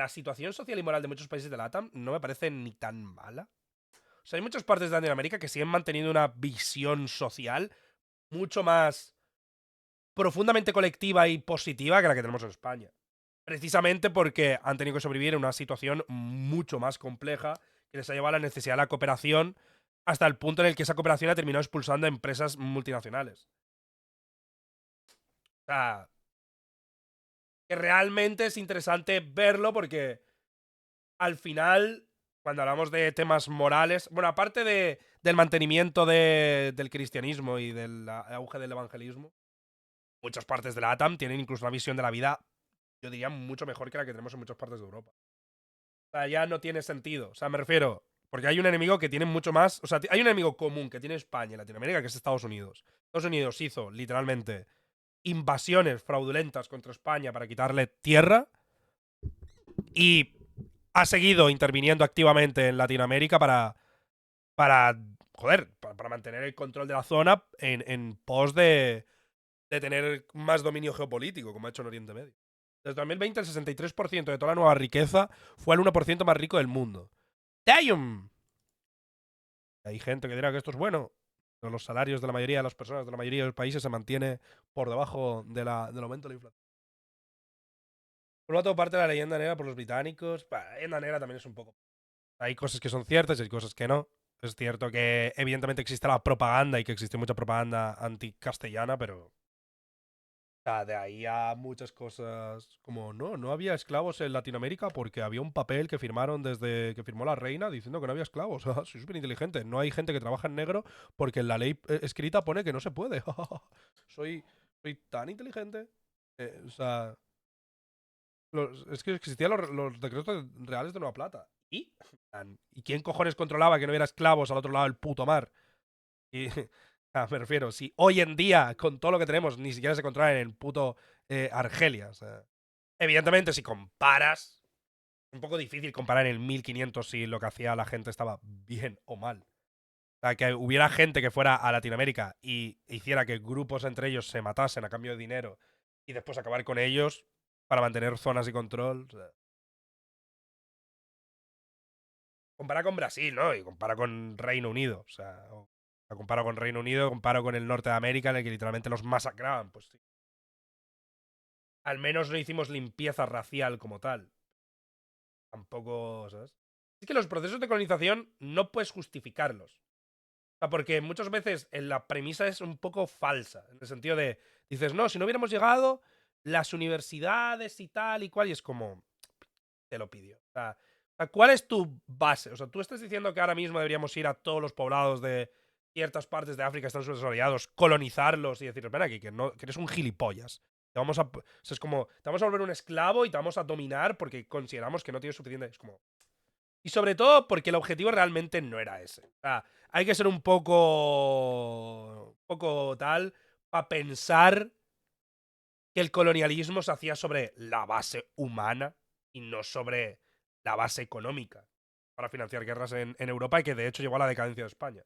la situación social y moral de muchos países de LATAM no me parece ni tan mala. O sea, hay muchas partes de Latinoamérica que siguen manteniendo una visión social mucho más profundamente colectiva y positiva que la que tenemos en España. Precisamente porque han tenido que sobrevivir en una situación mucho más compleja que les ha llevado a la necesidad de la cooperación hasta el punto en el que esa cooperación ha terminado expulsando a empresas multinacionales. O sea, que realmente es interesante verlo porque al final, cuando hablamos de temas morales, bueno, aparte del mantenimiento del cristianismo y del auge del evangelismo, muchas partes de la ATAM tienen incluso una visión de la vida, yo diría, mucho mejor que la que tenemos en muchas partes de Europa. O sea, ya no tiene sentido. O sea, me refiero, porque hay un enemigo que tiene mucho más. O sea, hay un enemigo común que tiene España y Latinoamérica, que es Estados Unidos. Estados Unidos hizo, literalmente, invasiones fraudulentas contra España para quitarle tierra y ha seguido interviniendo activamente en Latinoamérica para joder, para mantener el control de la zona en pos de tener más dominio geopolítico, como ha hecho en Oriente Medio. Desde 2020, el 63% de toda la nueva riqueza fue el 1% más rico del mundo. ¡Damn! Hay gente que dirá que esto es bueno, pero los salarios de la mayoría de las personas de la mayoría de los países se mantiene por debajo del aumento de la inflación. Por lo tanto, parte de la leyenda negra por los británicos. La leyenda negra también es un poco. Hay cosas que son ciertas y hay cosas que no. Es cierto que evidentemente existe la propaganda y que existe mucha propaganda anticastellana, pero de ahí a muchas cosas como no había esclavos en Latinoamérica porque había un papel que firmaron desde que firmó la reina diciendo que no había esclavos. Soy súper inteligente. No hay gente que trabaja en negro porque en la ley escrita pone que no se puede. soy, soy tan inteligente. O sea, es que existían los decretos reales de Nueva Plata. ¿Y? ¿Y quién cojones controlaba que no hubiera esclavos al otro lado del puto mar? Y me refiero, si hoy en día, con todo lo que tenemos, ni siquiera se controla en el puto Argelia. O sea, evidentemente, si comparas, es un poco difícil comparar en el 1500 si lo que hacía la gente estaba bien o mal. O sea, que hubiera gente que fuera a Latinoamérica y hiciera que grupos entre ellos se matasen a cambio de dinero y después acabar con ellos para mantener zonas y control. O sea, compara con Brasil, ¿no? Y compara con Reino Unido. O sea, comparo con Reino Unido, comparo con el norte de América, en el que literalmente los masacraban. Pues sí. Al menos no hicimos limpieza racial como tal. Tampoco, ¿sabes? Es que los procesos de colonización no puedes justificarlos. O sea, porque muchas veces la premisa es un poco falsa. En el sentido de, dices, no, si no hubiéramos llegado, las universidades y tal y cual, y es como, te lo pidió. O sea, ¿cuál es tu base? O sea, tú estás diciendo que ahora mismo deberíamos ir a todos los poblados de ciertas partes de África que están subdesarrollados, colonizarlos y decir, ven aquí, que eres un gilipollas. O sea, es como, te vamos a volver un esclavo y te vamos a dominar porque consideramos que no tienes suficiente. Es como. Y sobre todo porque el objetivo realmente no era ese. O sea, hay que ser un poco. Un poco tal. Para pensar que el colonialismo se hacía sobre la base humana y no sobre la base económica para financiar guerras en Europa y que de hecho llevó a la decadencia de España.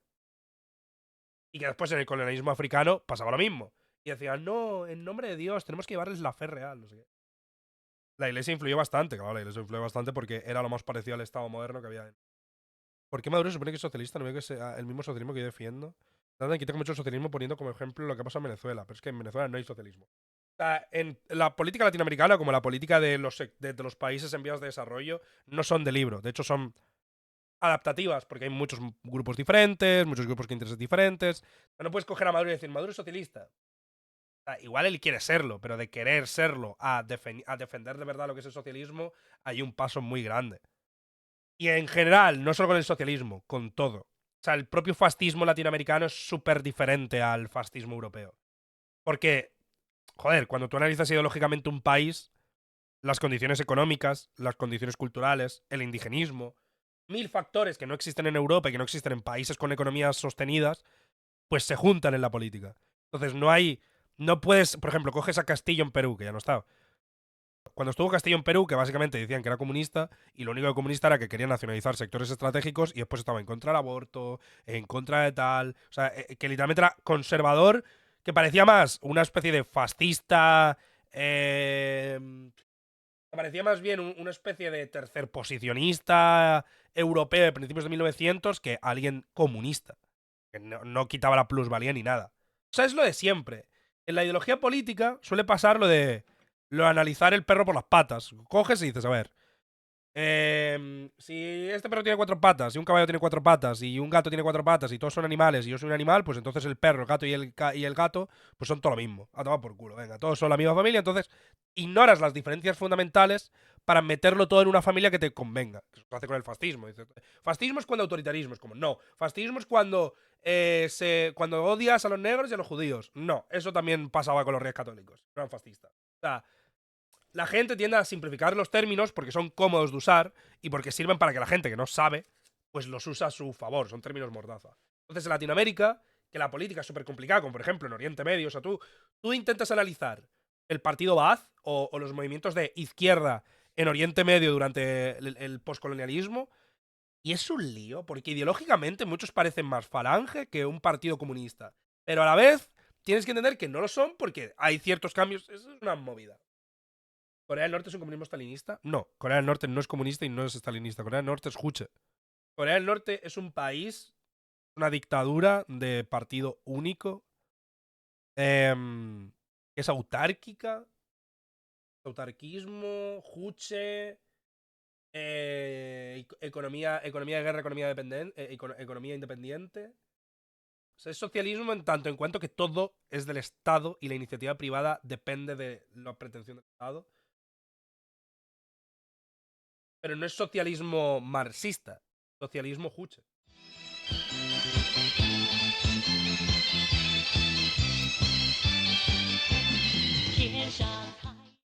Y que después en el colonialismo africano pasaba lo mismo. Y decían, no, en nombre de Dios, tenemos que llevarles la fe real, no sé qué. La iglesia influyó bastante, claro, la iglesia influyó bastante porque era lo más parecido al Estado moderno que había. ¿Por qué Maduro se supone que es socialista? No veo que sea el mismo socialismo que yo defiendo. Tratan de quitar mucho el socialismo poniendo como ejemplo lo que pasa en Venezuela, pero es que en Venezuela no hay socialismo. O sea, en la política latinoamericana, como la política de los países en vías de desarrollo, no son de libro. De hecho, son adaptativas, porque hay muchos grupos diferentes, muchos grupos con intereses diferentes. No puedes coger a Maduro y decir, Maduro es socialista. O sea, igual él quiere serlo, pero de querer serlo a defender de verdad lo que es el socialismo, hay un paso muy grande. Y en general, no solo con el socialismo, con todo. O sea, el propio fascismo latinoamericano es súper diferente al fascismo europeo. Porque, joder, cuando tú analizas ideológicamente un país, las condiciones económicas, las condiciones culturales, el indigenismo, mil factores que no existen en Europa y que no existen en países con economías sostenidas, pues se juntan en la política. Entonces no hay. No puedes, por ejemplo, coges a Castillo en Perú, que ya no está. Cuando estuvo Castillo en Perú, que básicamente decían que era comunista, y lo único de comunista era que quería nacionalizar sectores estratégicos y después estaba en contra del aborto, en contra de tal. O sea, que literalmente era conservador, que parecía más una especie de fascista. Me parecía más bien una especie de tercer posicionista europeo de principios de 1900 que alguien comunista. Que no quitaba la plusvalía ni nada. O sea, es lo de siempre. En la ideología política suele pasar lo de analizar el perro por las patas. Coges y dices, a ver, si este perro tiene 4 patas, y un caballo tiene 4 patas, y un gato tiene 4 patas, y todos son animales, y yo soy un animal, pues entonces el perro, el gato y el gato, pues son todo lo mismo. A tomar por culo, venga, todos son la misma familia, entonces ignoras las diferencias fundamentales para meterlo todo en una familia que te convenga. Que se hace con el fascismo. Fascismo es cuando autoritarismo, es como, no. Fascismo es cuando, cuando odias a los negros y a los judíos. No, eso también pasaba con los reyes católicos. No eran fascistas. O sea, la gente tiende a simplificar los términos porque son cómodos de usar y porque sirven para que la gente que no sabe, pues los usa a su favor. Son términos mordaza. Entonces, en Latinoamérica, que la política es súper complicada, como por ejemplo en Oriente Medio, o sea, tú intentas analizar el partido Ba'ath o los movimientos de izquierda en Oriente Medio durante el postcolonialismo, y es un lío, porque ideológicamente muchos parecen más falange que un partido comunista. Pero a la vez, tienes que entender que no lo son porque hay ciertos cambios. Eso es una movida. ¿Corea del Norte es un comunismo estalinista? No, Corea del Norte no es comunista y no es estalinista. Corea del Norte es Juche. Corea del Norte es un país, una dictadura de partido único, que es autárquica, autarquismo, Juche, economía de guerra, economía independiente. O sea, es socialismo en tanto en cuanto que todo es del Estado y la iniciativa privada depende de la pretensión del Estado. Pero no es socialismo marxista, socialismo juche.